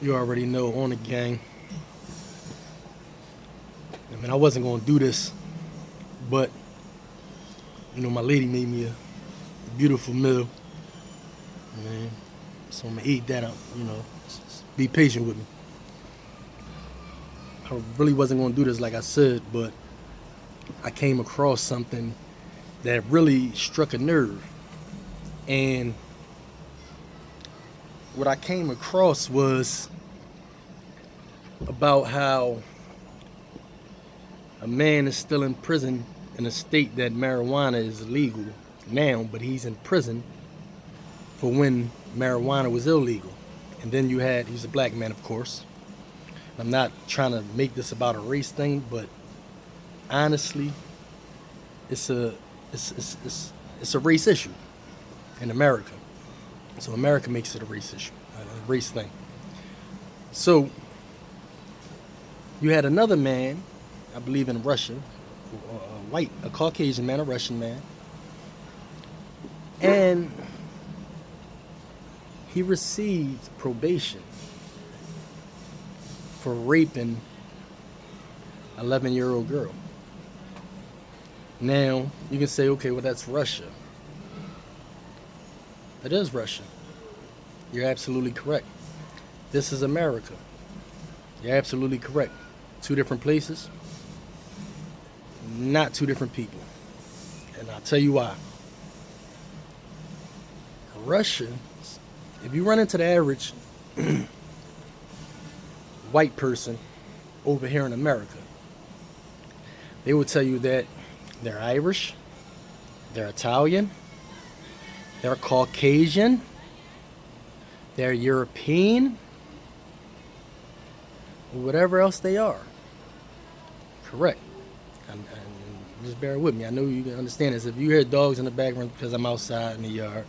You already know, on the gang. I mean, I wasn't gonna do this, but my lady made me a beautiful meal, man. So I'm gonna eat that up. Be patient with me. I really wasn't gonna do this, like I said, but I came across something that really struck a nerve, and what I came across was about how a man is still in prison in a state that marijuana is illegal now, but he's in prison for when marijuana was illegal. And then he's a black man, of course. I'm not trying to make this about a race thing, but honestly, it's a it's a race issue in America. So America makes it a race issue, a race thing. So you had another man, I believe in Russia, a Caucasian man, a Russian man, and he received probation for raping 11-year-old girl. Now, you can say, okay, well, that's Russia. It is Russia. You're absolutely correct. This is America. You're absolutely correct. Two different places, not two different people. And I'll tell you why. Russia, if you run into the average white person over here in America, they will tell you that they're Irish, they're Italian, they're Caucasian, they're European, or whatever else they are. Correct. And just bear with me. I know you can understand this. If you hear dogs in the background, because I'm outside in the yard,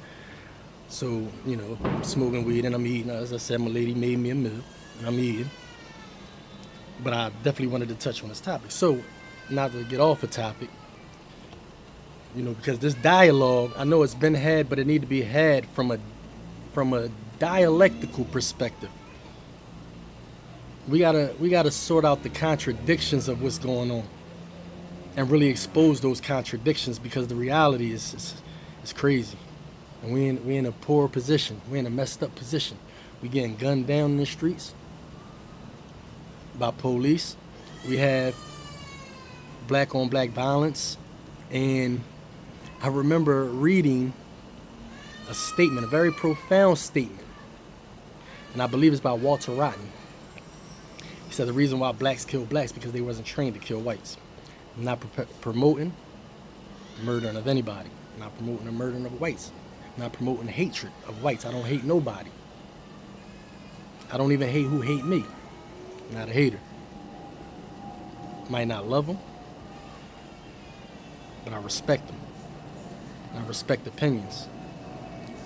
so, I'm smoking weed and I'm eating. As I said, my lady made me a meal and I'm eating. But I definitely wanted to touch on this topic. So, not to get off the topic, because this dialogue, I know it's been had, but it need to be had from a dialectical perspective. We gotta sort out the contradictions of what's going on, and really expose those contradictions, because the reality is crazy, and we in a poor position. We in a messed up position. We getting gunned down in the streets by police. We have black on black violence, and I remember reading a statement, a very profound statement, and I believe it's by Walter Rodney. He said the reason why blacks kill blacks because they wasn't trained to kill whites. I'm not promoting the murdering of anybody. I'm not promoting the murdering of whites. I'm not promoting hatred of whites. I don't hate nobody. I don't even hate who hate me. I'm not a hater. Might not love them, but I respect them. And I respect opinions.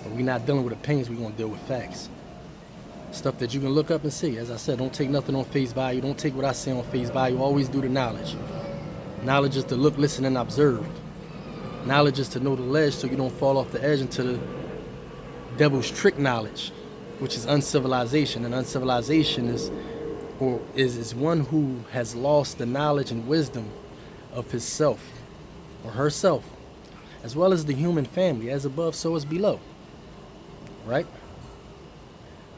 But we're not dealing with opinions, we're going to deal with facts. Stuff that you can look up and see. As I said, don't take nothing on face value. Don't take what I say on face value. Always do the knowledge. Knowledge is to look, listen, and observe. Knowledge is to know the ledge so you don't fall off the edge into the devil's trick knowledge, which is uncivilization. And uncivilization is one who has lost the knowledge and wisdom of himself or herself, as well as the human family. As above, so is below. Right?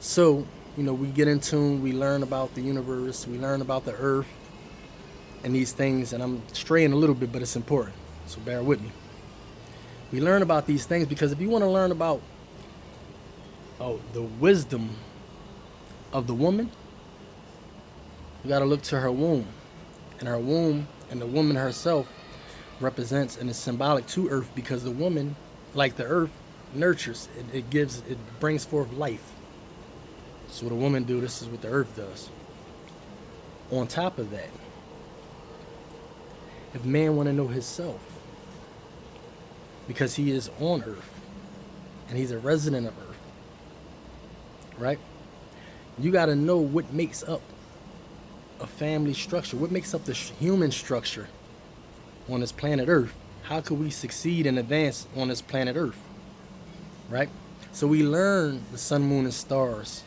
So, we get in tune, we learn about the universe, we learn about the earth and these things, and I'm straying a little bit, but it's important, so bear with me. We learn about these things because if you want to learn about the wisdom of the woman, you got to look to her womb. And her womb and the woman herself represents and is symbolic to earth, because the woman, like the earth, nurtures, it brings forth life. So what a woman do, this is what the earth does. On top of that, if man want to know himself, because he is on earth and he's a resident of earth, right? You got to know what makes up a family structure, what makes up the human structure on this planet earth. How could we succeed and advance on this planet earth, right? So we learn the sun, moon, and stars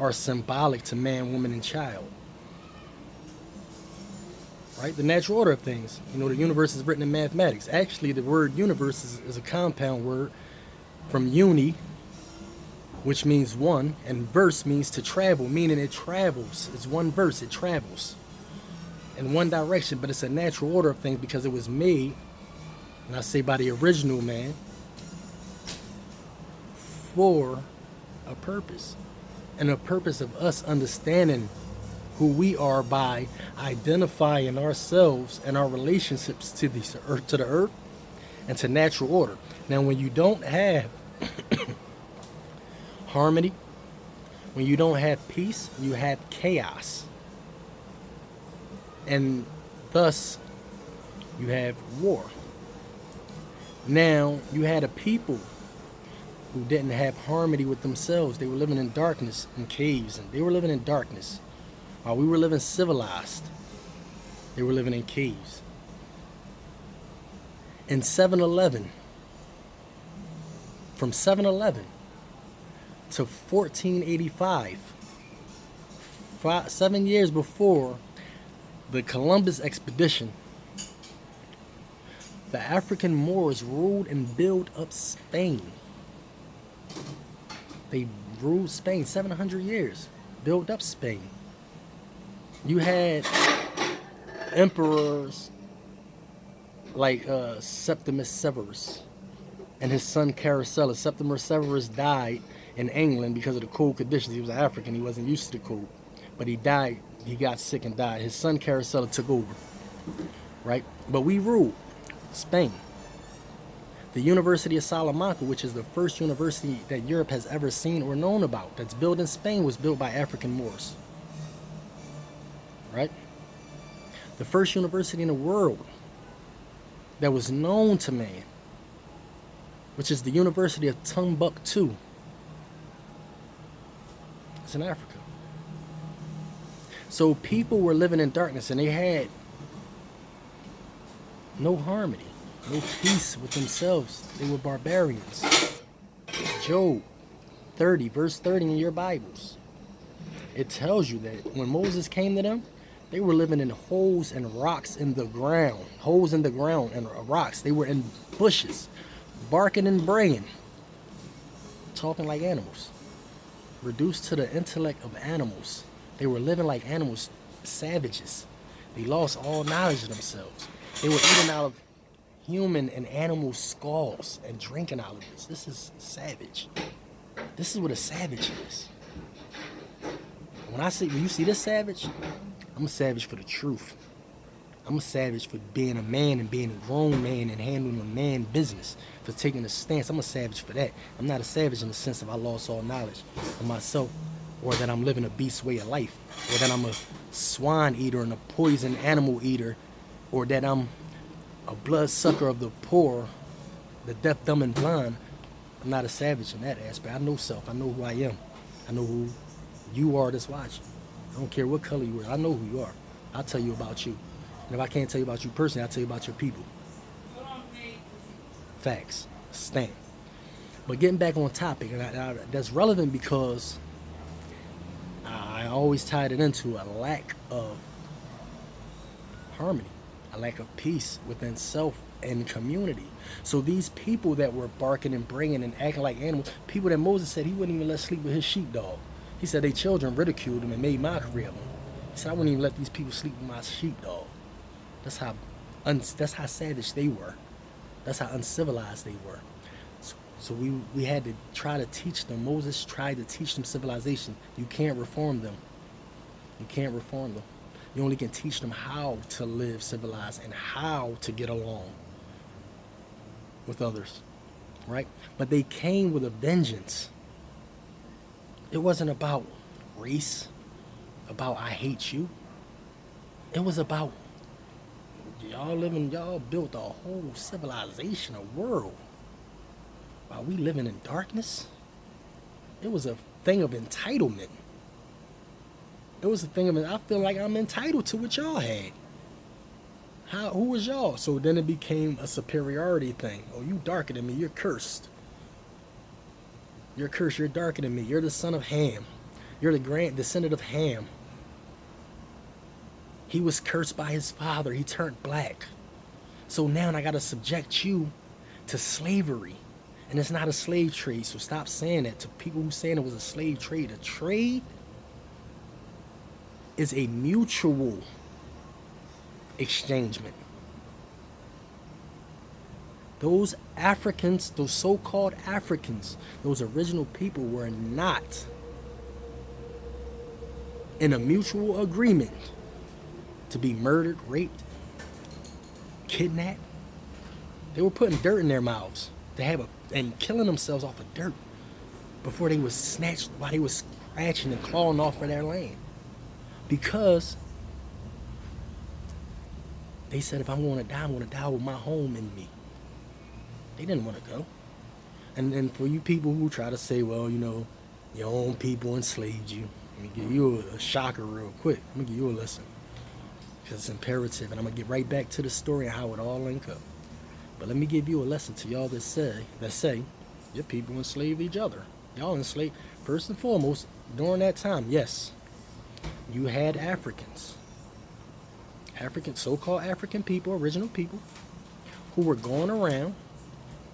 are symbolic to man, woman, and child. Right? The natural order of things. You know, the universe is written in mathematics. Actually, the word universe is a compound word from uni, which means one, and verse means to travel, meaning it travels. It's one verse, it travels in one direction, but it's a natural order of things because it was made, and I say by the original man, for a purpose. And a purpose of us understanding who we are by identifying ourselves and our relationships to the earth and to natural order. Now, when you don't have harmony, when you don't have peace, you have chaos. And thus, you have war. Now, you had a people who didn't have harmony with themselves. They were living in darkness in caves, and they were living in darkness. While we were living civilized, they were living in caves. In 7-Eleven, from 7-Eleven to 1485, 7 years before the Columbus expedition, the African Moors ruled and built up Spain. They ruled Spain 700 years, built up Spain. You had emperors like Septimus Severus and his son Caracalla. Septimus Severus died in England because of the cold conditions. He was an African. He wasn't used to the cold. But he died. He got sick and died. His son Caracalla took over. Right? But we ruled Spain. The University of Salamanca, which is the first university that Europe has ever seen or known about, that's built in Spain, was built by African Moors. Right? The first university in the world that was known to man, which is the University of Timbuktu, it's in Africa. So people were living in darkness and they had no harmony, no peace with themselves. They were barbarians. Job 30, verse 30 in your Bibles. It tells you that when Moses came to them, they were living in holes and rocks in the ground. Holes in the ground and rocks. They were in bushes, barking and braying, talking like animals, reduced to the intellect of animals. They were living like animals, savages. They lost all knowledge of themselves. They were eating out of human and animal skulls and drinking out of this. This is savage. This is what a savage is. When you see this savage, I'm a savage for the truth. I'm a savage for being a man and being a grown man and handling a man business, for taking a stance. I'm a savage for that. I'm not a savage in the sense of I lost all knowledge of myself, or that I'm living a beast way of life, or that I'm a swine eater and a poison animal eater, or that I'm a blood sucker of the poor, the deaf, dumb, and blind. I'm not a savage in that aspect. I know self. I know who I am. I know who you are that's watching. I don't care what color you are. I know who you are. I'll tell you about you. And if I can't tell you about you personally, I'll tell you about your people. Facts. Stamp. But getting back on topic, that's relevant because I always tied it into a lack of harmony, a lack of peace within self and community. So these people that were barking and braying and acting like animals, people that Moses said he wouldn't even let sleep with his sheepdog. He said they children ridiculed him and made mockery of him. He said, I wouldn't even let these people sleep with my sheepdog. That's how savage they were. That's how uncivilized they were. So we had to try to teach them. Moses tried to teach them civilization. You can't reform them. You can't reform them. You only can teach them how to live civilized and how to get along with others, right? But they came with a vengeance. It wasn't about race, about I hate you. It was about y'all built a whole civilization, a world, while we living in darkness. It was a thing of entitlement. It was a thing of, I feel like I'm entitled to what y'all had. Who was y'all? So then it became a superiority thing. Oh, you darker than me, you're cursed. You're cursed, you're darker than me. You're the son of Ham. You're the grand descendant of Ham. He was cursed by his father. He turned black. So now I got to subject you to slavery. And it's not a slave trade. So stop saying that to people who saying it was a slave trade. A trade is a mutual exchangement. Those Africans, those so-called Africans, those original people were not in a mutual agreement to be murdered, raped, kidnapped. They were putting dirt in their mouths to have and killing themselves off of dirt before they was snatched, while they was scratching and clawing off of their land. Because they said, if I'm going to die, I'm going to die with my home in me. They didn't want to go. And then for you people who try to say, well, you know, your own people enslaved you, let me give you a shocker real quick. Let me give you a lesson. Because it's imperative, and I'm going to get right back to the story and how it all linked up. But let me give you a lesson to y'all that say your people enslaved each other. Y'all enslaved. First and foremost, during that time, yes, you had Africans, so-called African people, original people, who were going around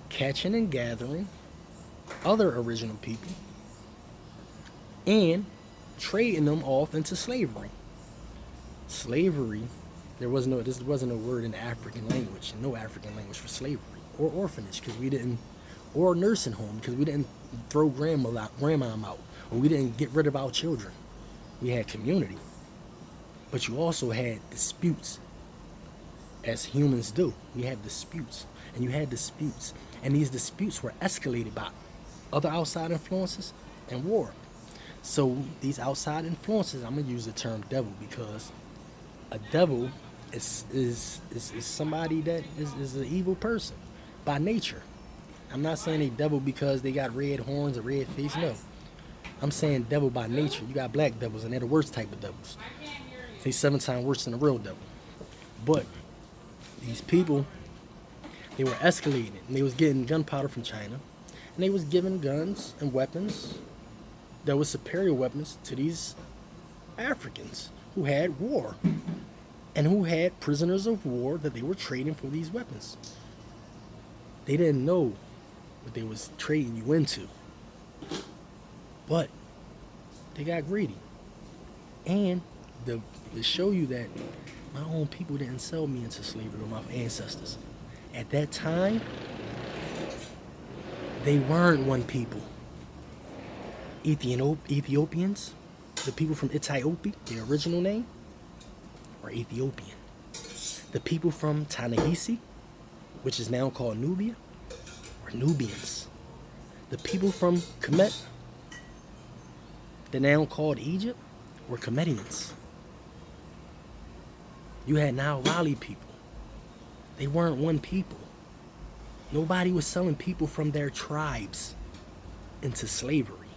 catching and gathering other original people and trading them off into slavery. Slavery, this wasn't a word in the African language, no African language for slavery, or orphanage, because we didn't, or nursing home, because we didn't throw grandma out, or we didn't get rid of our children. We had community, but you also had disputes, as humans do. We have disputes, and you had disputes, and these disputes were escalated by other outside influences and war. So these outside influences, I'm gonna use the term devil, because a devil is somebody that is an evil person by nature. I'm not saying a devil because they got red horns or red face. No, I'm saying devil by nature. You got black devils, and they're the worst type of devils. They 7 times worse than a real devil. But these people, they were escalating, and they was getting gunpowder from China, and they was giving guns and weapons that was superior weapons to these Africans who had war and who had prisoners of war that they were trading for these weapons. They didn't know what they was trading you into, but they got greedy. And to show you that my own people didn't sell me into slavery with my ancestors. At that time, they weren't one people. Ethiopians, the people from Ethiopia, their original name, are Ethiopian. The people from Ta-Nehisi, which is now called Nubia, are Nubians. The people from Kemet, the now called Egypt, were Kemetians. You had Nile Valley people. They weren't one people. Nobody was selling people from their tribes into slavery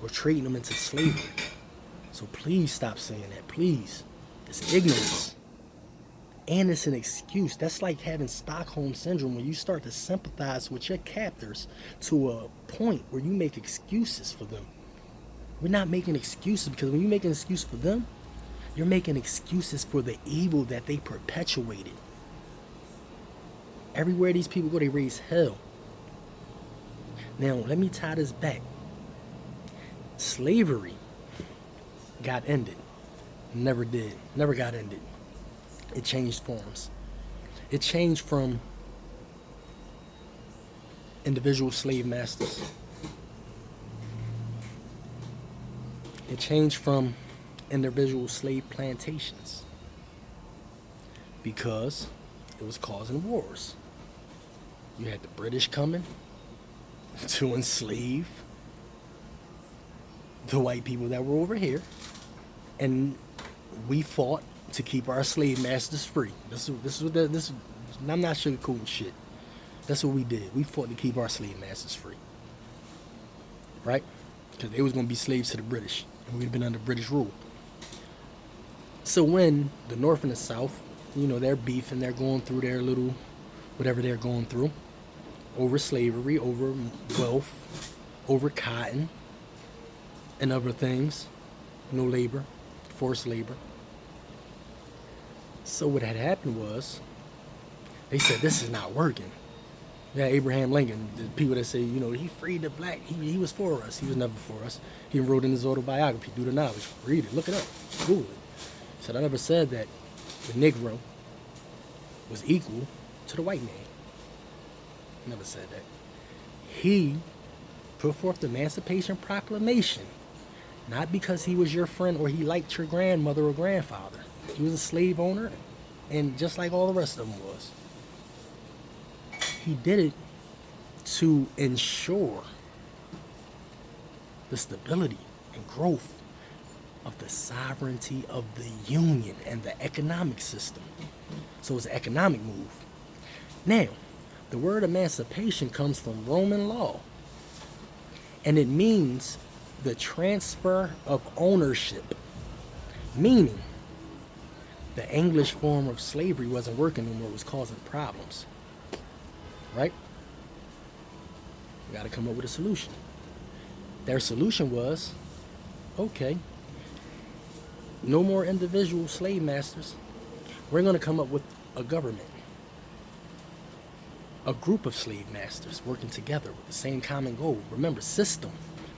or trading them into slavery. So please stop saying that, please. It's ignorance. And it's an excuse. That's like having Stockholm Syndrome, when you start to sympathize with your captors to a point where you make excuses for them. We're not making excuses, because when you make an excuse for them, you're making excuses for the evil that they perpetuated. Everywhere these people go, they raise hell. Now, let me tie this back. Slavery got ended. Never did. Never got ended. It changed forms. It changed from individual slave masters. It changed from individual slave plantations, because it was causing wars. You had the British coming to enslave the white people that were over here, and we fought to keep our slave masters free. I'm not sugarcoating shit. That's what we did. We fought to keep our slave masters free, right? Because they was going to be slaves to the British, and we'd been under British rule. So when the North and the South, you know, they're beefing, they're going through their little, whatever they're going through, over slavery, over wealth, over cotton, and other things, labor, forced labor. So what had happened was, they said, this is not working. Yeah, Abraham Lincoln, the people that say, he freed the black, he was for us. He was never for us. He wrote in his autobiography, Do the Knowledge. Read it, look it up, Google it. He said, I never said that the Negro was equal to the white man. Never said that. He put forth the Emancipation Proclamation, not because he was your friend or he liked your grandmother or grandfather. He was a slave owner, and just like all the rest of them was. He did it to ensure the stability and growth of the sovereignty of the Union and the economic system. So it's an economic move. Now, the word emancipation comes from Roman law, and it means the transfer of ownership, meaning the English form of slavery wasn't working anymore, it was causing problems. Right? We got to come up with a solution. Their solution was, okay, no more individual slave masters. We're going to come up with a government, a group of slave masters working together with the same common goal. Remember, system.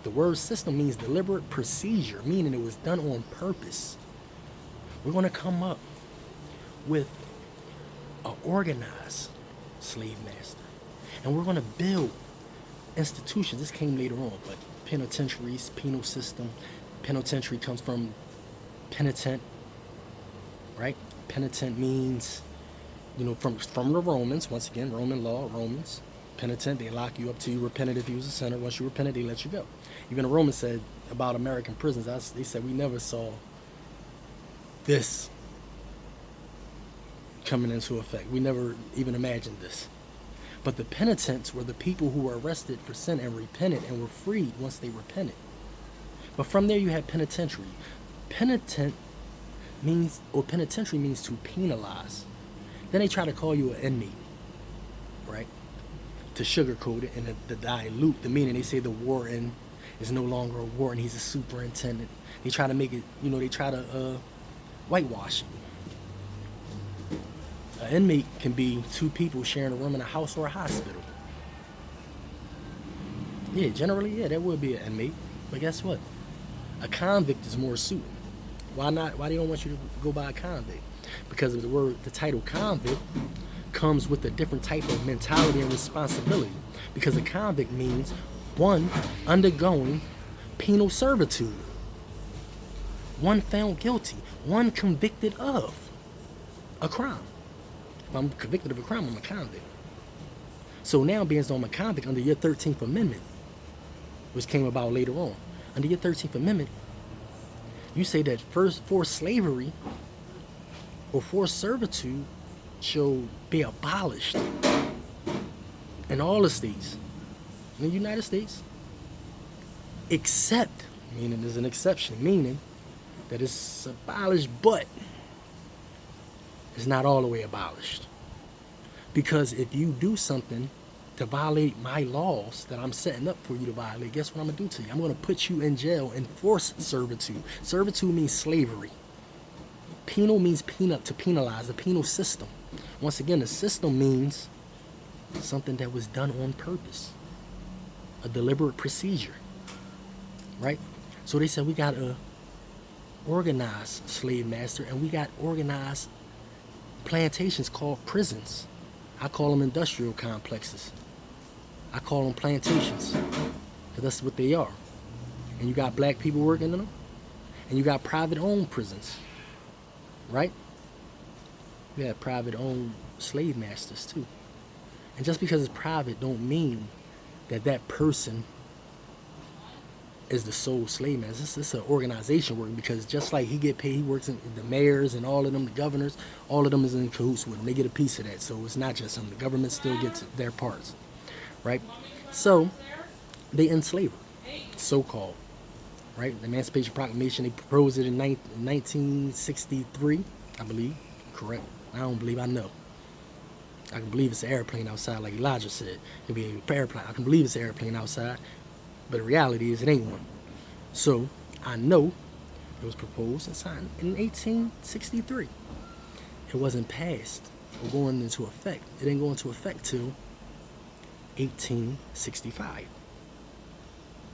The word system means deliberate procedure, meaning it was done on purpose. We're going to come up with an organized slave master. And we're going to build institutions. This came later on, but penitentiaries, penal system. Penitentiary comes from penitent, right? Penitent means, from the Romans. Once again, Roman law, Romans. Penitent, they lock you up till you repented if you was a sinner. Once you repented, they let you go. Even the Romans said about American prisons, they said we never saw this coming into effect. We never even imagined this. But the penitents were the people who were arrested for sin and repented and were freed once they repented. But from there you had penitentiary. Penitentiary means to penalize. Then they try to call you an inmate, right? To sugarcoat it and to dilute the meaning. They say the warden is no longer a warden, he's a superintendent. They try to make it, they try to whitewash it. An inmate can be two people sharing a room in a house or a hospital. Yeah, generally, that would be an inmate. But guess what? A convict is more suited. Why not? Why they don't want you to go by a convict? Because of the title convict comes with a different type of mentality and responsibility. Because a convict means one undergoing penal servitude, one found guilty, one convicted of a crime. If I'm convicted of a crime, I'm a convict. So now, being I'm a convict under your 13th Amendment, which came about later on, under your 13th Amendment, you say that forced slavery or forced servitude shall be abolished in all the states, in the United States, except, meaning there's an exception, meaning that it's abolished, but it's not all the way abolished. Because if you do something to violate my laws that I'm setting up for you to violate, guess what I'm going to do to you? I'm going to put you in jail in forced servitude. Servitude means slavery. Penal means to penalize, the penal system. Once again, the system means something that was done on purpose, a deliberate procedure, right? So they said we got a organized slave master and we got organized plantations called prisons. I call them industrial complexes. I call them plantations, because that's what they are. And you got black people working in them, and you got private-owned prisons, right? You have private-owned slave masters too. And just because it's private don't mean that that person is the sole slave master. It's an organization work, because just like he get paid, he works in the mayors and all of them, the governors, all of them is in cahoots with him. They get a piece of that. So it's not just him. The government still gets their parts, right? So they enslave her, so-called, right? The Emancipation Proclamation, they proposed it in 1963, I believe. Correct. I don't believe, I know. I can believe it's an airplane outside, like Elijah said. It could be an airplane. I can believe it's an airplane outside. But the reality is it ain't one. So I know it was proposed and signed in 1863. It wasn't passed or going into effect. It didn't go into effect till 1865.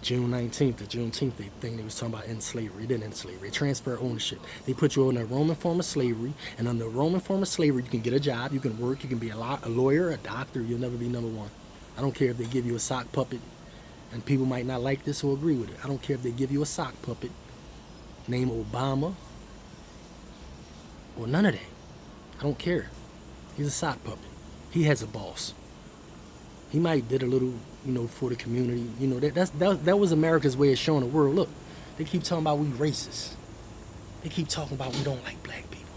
June 19th, the Juneteenth thing, they was talking about end slavery. It didn't end slavery. It transferred ownership. They put you on a Roman form of slavery, and under the Roman form of slavery, you can get a job, you can work, you can be a lawyer, a doctor, you'll never be number one. I don't care if they give you a sock puppet, and people might not like this or agree with it. I don't care if they give you a sock puppet, name Obama, or none of that. I don't care. He's a sock puppet. He has a boss. He might did a little, for the community. That was America's way of showing the world. Look, they keep talking about we racist. They keep talking about we don't like black people.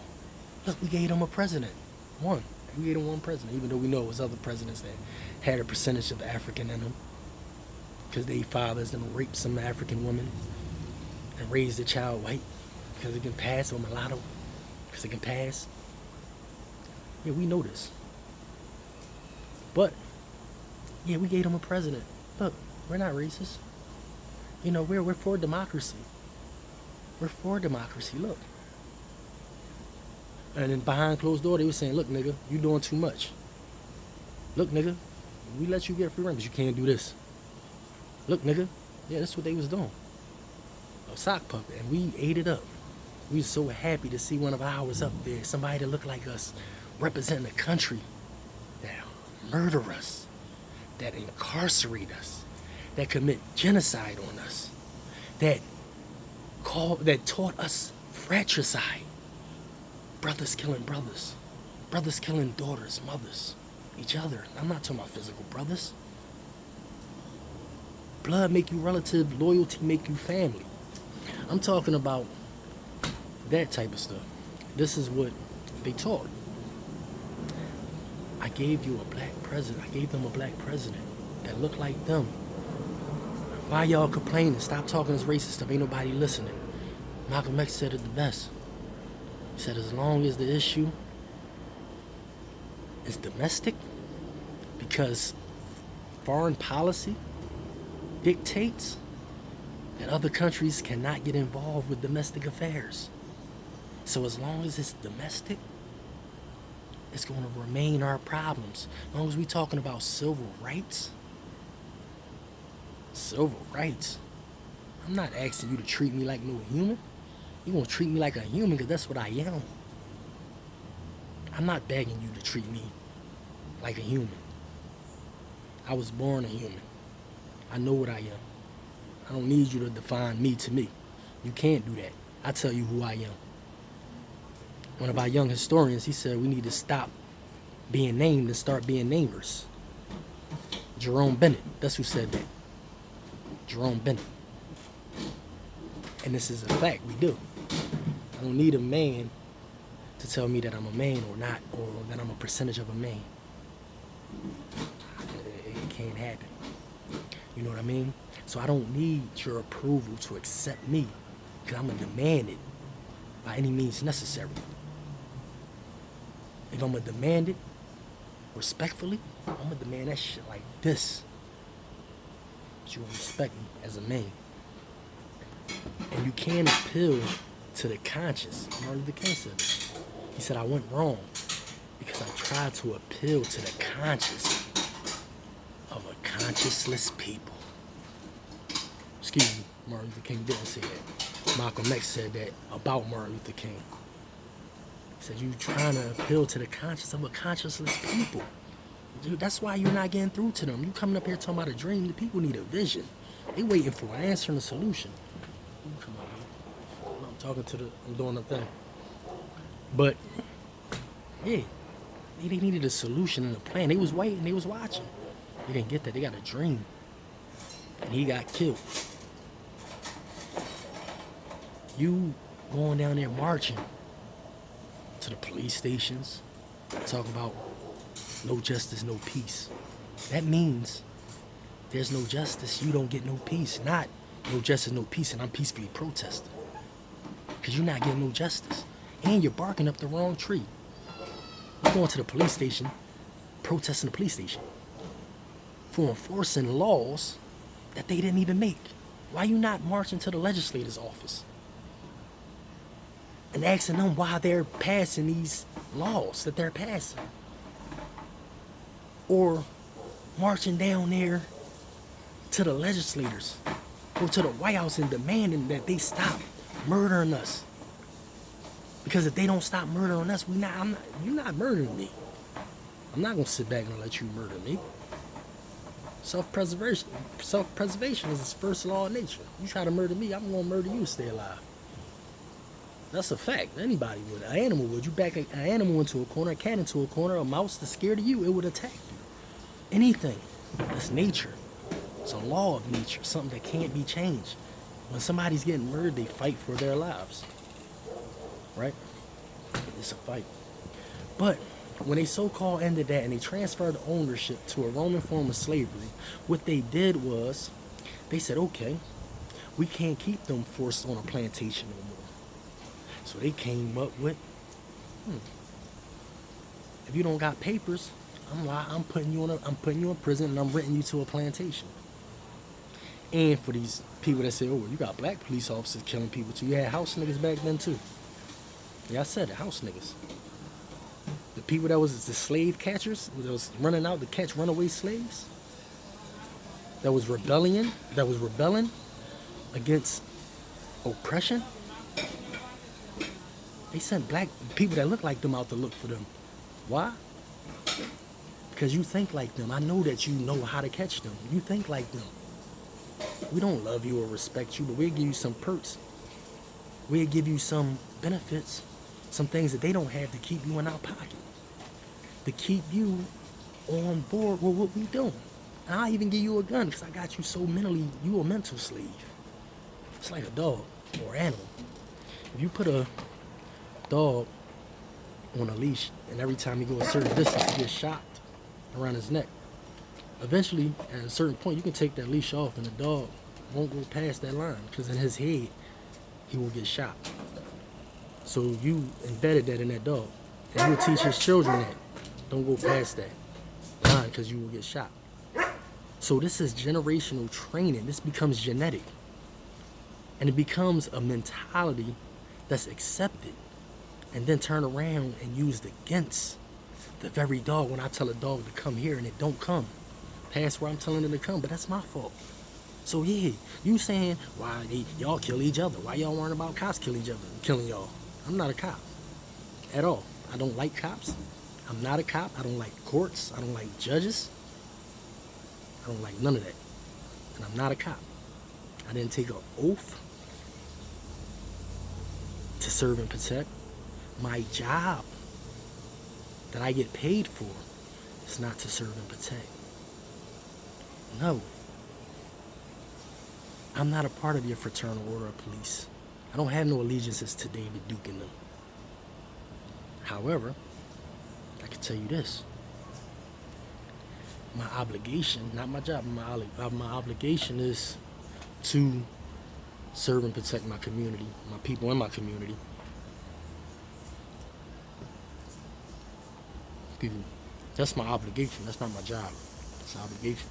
Look, we gave them a president. One. We gave them one president, even though we know it was other presidents that had a percentage of African in them. Because they fathers them raped some African women and raised the child white. Because it can pass, or mulatto. Because it can pass. Yeah, we know this. But yeah, we gave them a president. Look, we're not racist. We're for democracy. We're for democracy, look. And then behind closed door, they were saying, look, nigga, you doing too much. Look, nigga, we let you get free rent, but you can't do this. Look, nigga, yeah, that's what they was doing. A sock puppet, and we ate it up. We was so happy to see one of ours up there, somebody that looked like us, representing the country, that murder us, that incarcerate us, that commit genocide on us, that taught us fratricide. Brothers killing brothers, brothers killing daughters, mothers, each other. I'm not talking about physical brothers. Blood make you relative, loyalty make you family. I'm talking about that type of stuff. This is what they taught. I gave you a black president. I gave them a black president that looked like them. Why y'all complaining? Stop talking this racist stuff. Ain't nobody listening. Malcolm X said it the best. He said as long as the issue is domestic, because foreign policy dictates that other countries cannot get involved with domestic affairs. So as long as it's domestic, it's going to remain our problems. As long as we're talking about civil rights, I'm not asking you to treat me like no human. You're going to treat me like a human because that's what I am. I'm not begging you to treat me like a human. I was born a human. I know what I am. I don't need you to define me to me. You can't do that. I tell you who I am. One of our young historians, he said we need to stop being named and start being namers. Jerome Bennett, that's who said that. Jerome Bennett. And this is a fact, we do. I don't need a man to tell me that I'm a man or not, or that I'm a percentage of a man. It can't happen. You know what I mean? So I don't need your approval to accept me, because I'm going to demand it by any means necessary. If I'm going to demand it respectfully, I'm going to demand that shit like this. But you will respect me as a man. And you can't appeal to the conscience. Martin Luther King said it. He said, I went wrong because I tried to appeal to the conscience of a conscienceless people. Excuse me, Martin Luther King didn't say that. Malcolm X said that about Martin Luther King. He said, you trying to appeal to the conscience of a conscienceless people. Dude, that's why you're not getting through to them. You coming up here talking about a dream. The people need a vision. They waiting for an answer and a solution. Come on, man. I'm doing the thing. But, yeah, they needed a solution and a plan. They was waiting, they was watching. They didn't get that. They got a dream. And he got killed. You going down there marching to the police stations, talking about no justice, no peace. That means there's no justice, you don't get no peace. Not no justice, no peace, and I'm peacefully protesting. Because you're not getting no justice. And you're barking up the wrong tree. You're going to the police station, protesting the police station for enforcing laws that they didn't even make. Why you not marching to the legislator's office and asking them why they're passing these laws that they're passing? Or marching down there to the legislators or to the White House and demanding that they stop murdering us. Because if they don't stop murdering us, you're not murdering me. I'm not gonna sit back and let you murder me. Self-preservation is its first law of nature. You try to murder me, I'm gonna murder you to stay alive. That's a fact. Anybody would. An animal would. You back an animal into a corner, a cat into a corner, a mouse that's scared of you, it would attack you. Anything. That's nature. It's a law of nature, something that can't be changed. When somebody's getting murdered, they fight for their lives. Right? It's a fight. But when they so-called ended that and they transferred ownership to a Roman form of slavery, what they did was they said, okay, we can't keep them forced on a plantation no more. So they came up with, if you don't got papers, I'm putting you in prison and I'm renting you to a plantation. And for these people that say, oh, you got black police officers killing people too. You had house niggas back then too. Yeah, I said it, house niggas. The people that was the slave catchers, that was running out to catch runaway slaves, that was rebelling against oppression. They sent black people that look like them out to look for them. Why? Because you think like them. I know that you know how to catch them. You think like them. We don't love you or respect you, but we'll give you some perks. We'll give you some benefits, some things that they don't have to keep you in our pocket, to keep you on board with what we doing. And I'll even give you a gun because I got you so mentally, you a mental slave. It's like a dog or animal. If you put a dog on a leash and every time he goes a certain distance he gets shot around his neck, eventually at a certain point you can take that leash off and the dog won't go past that line because in his head he will get shot. So you embedded that in that dog, and you will teach his children that don't go past that line because you will get shot. So this is generational training. This becomes genetic, and it becomes a mentality that's accepted and then turn around and used against the very dog. When I tell a dog to come here and it don't come past where I'm telling it to come, but that's my fault. So yeah, you saying why y'all kill each other? Why y'all worrying about cops killing y'all? I'm not a cop at all. I don't like cops. I'm not a cop. I don't like courts. I don't like judges. I don't like none of that. And I'm not a cop. I didn't take an oath to serve and protect. My job that I get paid for is not to serve and protect. No. I'm not a part of your fraternal order of police. I don't have no allegiances to David Duke and them. However, I can tell you this. My obligation, not my job, my obligation is to serve and protect my community, my people in my community. Excuse me. That's my obligation. That's not my job. It's an obligation.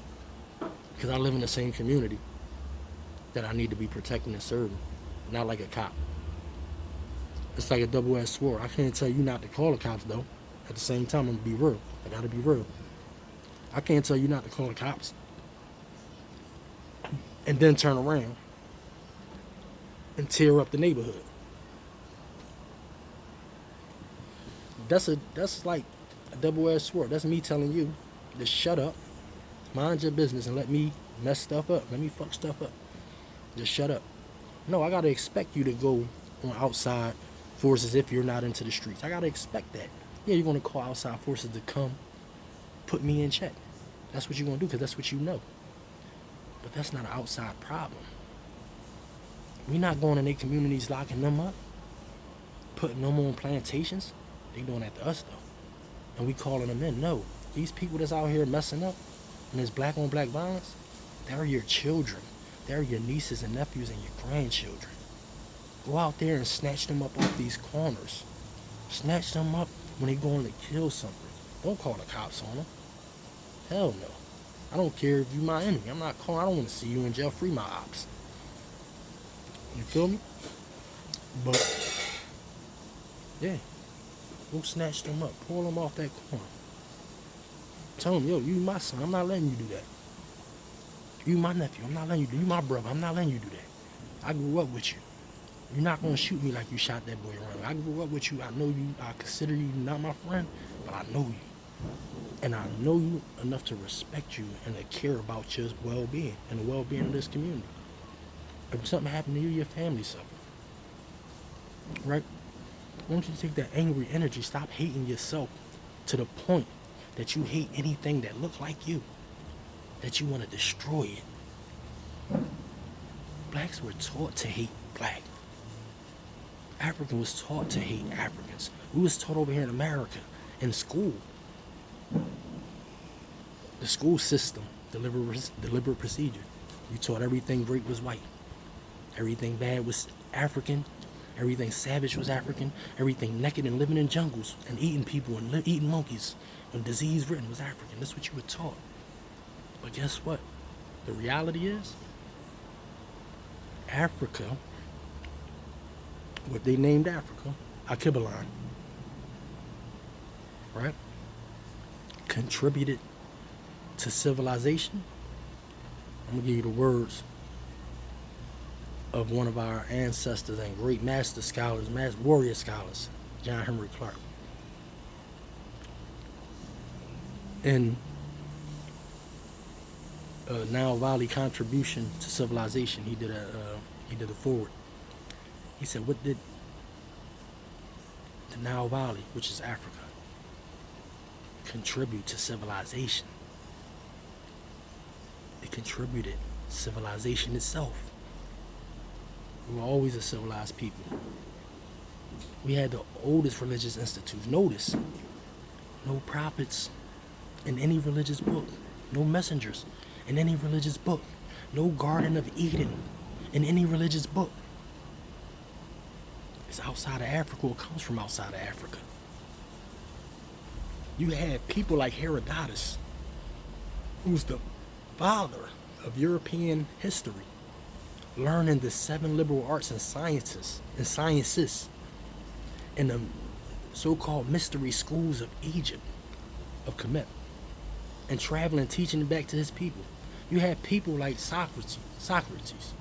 Because I live in the same community that I need to be protecting and serving. Not like a cop. It's like a double-edged sword. I can't tell you not to call the cops, though. At the same time, I'm going to be real. I got to be real. I can't tell you not to call the cops and then turn around and tear up the neighborhood. That's like a double-edged sword. That's me telling you to shut up, mind your business, and let me mess stuff up. Let me fuck stuff up. Just shut up. No, I got to expect you to go on outside forces if you're not into the streets. I got to expect that. Yeah, you're going to call outside forces to come put me in check. That's what you're going to do because that's what you know. But that's not an outside problem. We're not going in their communities locking them up, putting them on plantations. They doing that to us, though. And we calling them in. No. These people that's out here messing up and there's black on black violence, they're your children. They're your nieces and nephews and your grandchildren. Go out there and snatch them up off these corners. Snatch them up when they're going to kill something. Don't call the cops on them. Hell no. I don't care if you're my enemy. I don't want to see you in jail. Free my ops. You feel me? But yeah, go snatch them up, pull them off that corner. Tell them, yo, you my son, I'm not letting you do that. You my nephew, I'm not letting you do. You my brother, I'm not letting you do that. I grew up with you. You're not gonna shoot me like you shot that boy around. I grew up with you. I know you. I consider you not my friend, but I know you, and I know you enough to respect you and to care about your well-being and the well-being of this community. If something happened to you, your family suffer. Right? Why don't you take that angry energy? Stop hating yourself to the point that you hate anything that looks like you, that you want to destroy it. Blacks were taught to hate black. African was taught to hate Africans. We was taught over here in America, in school. The school system, deliberate procedure. You taught everything great was white. Everything bad was African. Everything savage was African. Everything naked and living in jungles and eating people and eating monkeys and disease ridden was African. That's what you were taught. But guess what? The reality is, Africa, what they named Africa, Akibalan, right, contributed to civilization. I'm going to give you the words of one of our ancestors and great master scholars, warrior scholars, John Henry Clark. In Nile Valley Contribution to Civilization, he did a foreword. He said, what did the Nile Valley, which is Africa, contribute to civilization? It contributed civilization itself. We were always a civilized people. We had the oldest religious institutes. Notice, no prophets in any religious book, no messengers in any religious book, no Garden of Eden in any religious book. It's outside of Africa, or comes from outside of Africa. You had people like Herodotus, who's the father of European history, learning the 7 liberal arts and sciences in the so-called mystery schools of Egypt, of Kemet, and traveling, teaching it back to his people. You had people like Socrates,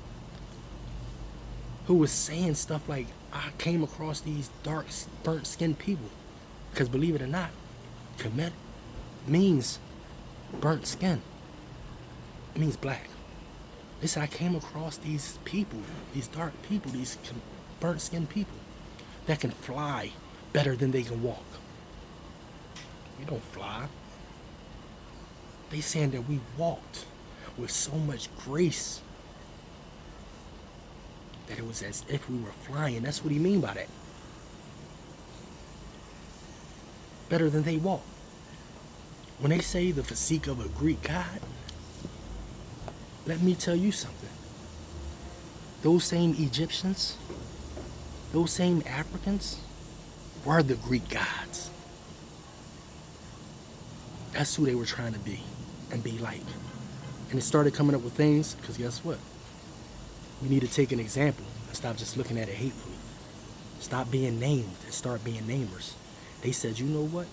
who was saying stuff like, I came across these dark, burnt-skinned people. Because believe it or not, Kemet means burnt skin. It means black. They said, I came across these people, these dark people, these burnt-skinned people that can fly better than they can walk. We don't fly. They saying that we walked with so much grace that it was as if we were flying. That's what he mean by that. Better than they walk. When they say the physique of a Greek god, let me tell you something. Those same Egyptians, those same Africans were the Greek gods. That's who they were trying to be and be like. And it started coming up with things, because guess what? We need to take an example and stop just looking at it hatefully. Stop being named and start being namers. They said, you know what?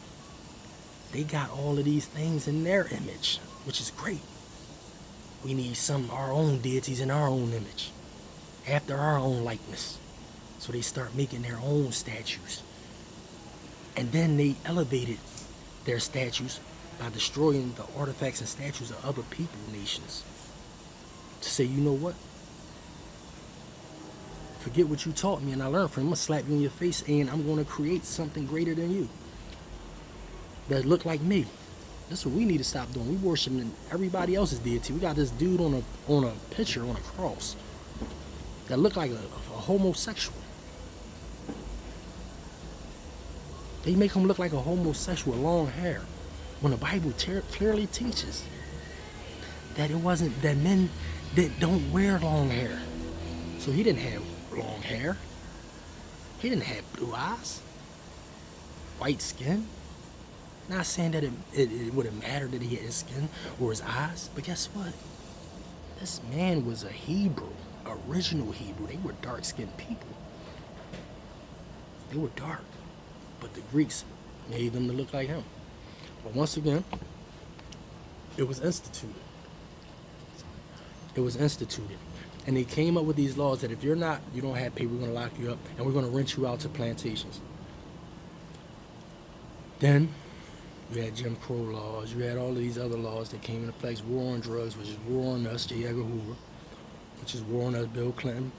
They got all of these things in their image, which is great. We need our own deities in our own image, after our own likeness. So they start making their own statues. And then they elevated their statues by destroying the artifacts and statues of other people, nations. To say, you know what? Forget what you taught me and I learned from you. I'm going to slap you in your face and I'm going to create something greater than you that look like me. That's what we need to stop doing. We worshiping everybody else's deity. We got this dude on a picture on a cross that look like a homosexual. They make him look like a homosexual, long hair, when the Bible clearly teaches that it wasn't, that men that don't wear long hair. So he didn't have long hair. He didn't have blue eyes, white skin. Not saying that it would have mattered that he had his skin or his eyes, but guess what? This man was a Hebrew. original Hebrew, they were dark-skinned people. They were dark, but the Greeks made them to look like him. But once again, it was instituted. It was instituted. And they came up with these laws that if you don't have paper, we're going to lock you up and we're going to rent you out to plantations. Then you had Jim Crow laws. You had all of these other laws that came into effect. War on drugs, which is war on us, J. Edgar Hoover, which is war on us, Bill Clinton.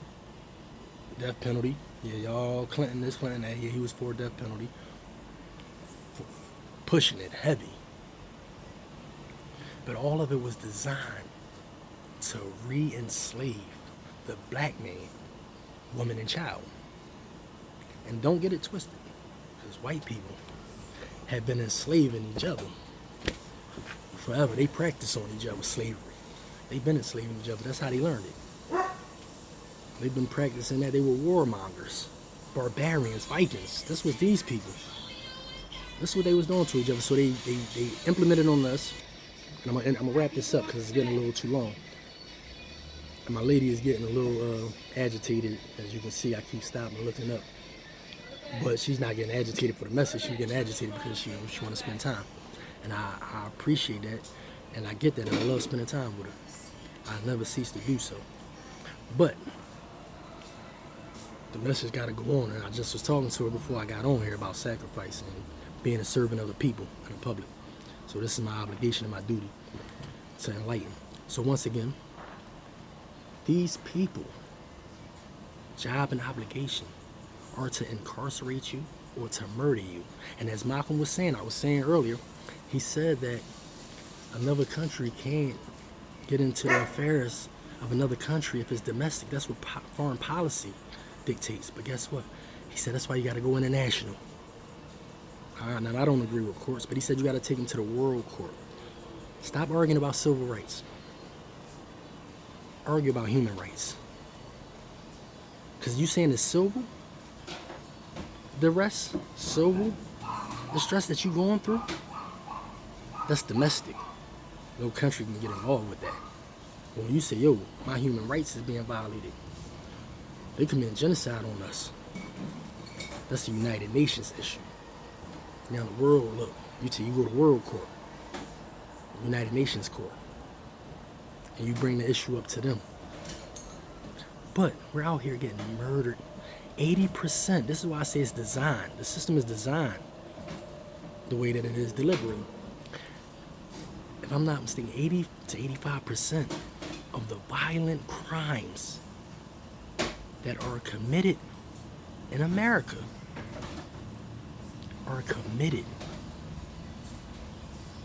Death penalty. Yeah, y'all, Clinton this, Clinton that. Yeah, he was for death penalty. Pushing it heavy. But all of it was designed to re-enslave the black man, woman, and child. And don't get it twisted, because white people have been enslaving each other forever. They practice on each other slavery. They've been enslaving each other. That's how they learned it. They've been practicing that. They were warmongers, barbarians, Vikings. This was these people. This is what they was doing to each other. So they implemented on us. And I'm gonna wrap this up because it's getting a little too long. And my lady is getting a little agitated. As you can see, I keep stopping and looking up. But she's not getting agitated for the message. She's getting agitated because she wants to spend time. And I appreciate that. And I get that. And I love spending time with her. I never cease to do so. But the message got to go on. And I just was talking to her before I got on here about sacrifice and being a servant of the people in the public. So this is my obligation and my duty to enlighten. So once again, these people, job and obligation, are to incarcerate you or to murder you. And as Malcolm was saying, I was saying earlier, he said that another country can't get into the affairs of another country if it's domestic. That's what foreign policy dictates. But guess what? He said that's why you got to go international. Now, I don't agree with courts, but he said you got to take them to the world court. Stop arguing about civil rights. Argue about human rights. Because you saying it's civil? The rest, civil, the stress that you going through, that's domestic. No country can get involved with that. But when you say, yo, my human rights is being violated, they commit genocide on us. That's a United Nations issue. Now the world, look, you go to World Court, United Nations Court, and you bring the issue up to them. But we're out here getting murdered. 80%, this is why I say it's designed. The system is designed the way that it is deliberately. If I'm not mistaken, 80 to 85% of the violent crimes that are committed in America are committed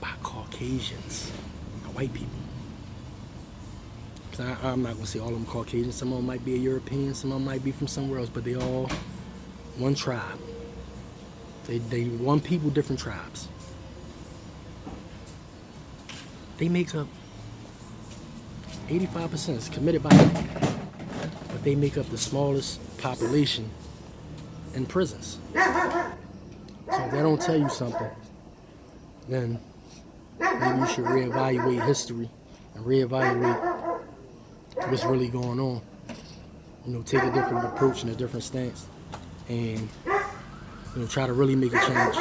by Caucasians, by white people. I'm not going to say all of them Caucasians. Some of them might be a European, some of them might be from somewhere else, but they all one tribe. They one people, different tribes. They make up 85% is committed by them, but they make up the smallest population in prisons. So if that don't tell you something, then maybe you should reevaluate history and reevaluate what's really going on. You know, take a different approach and a different stance, and try to really make a change.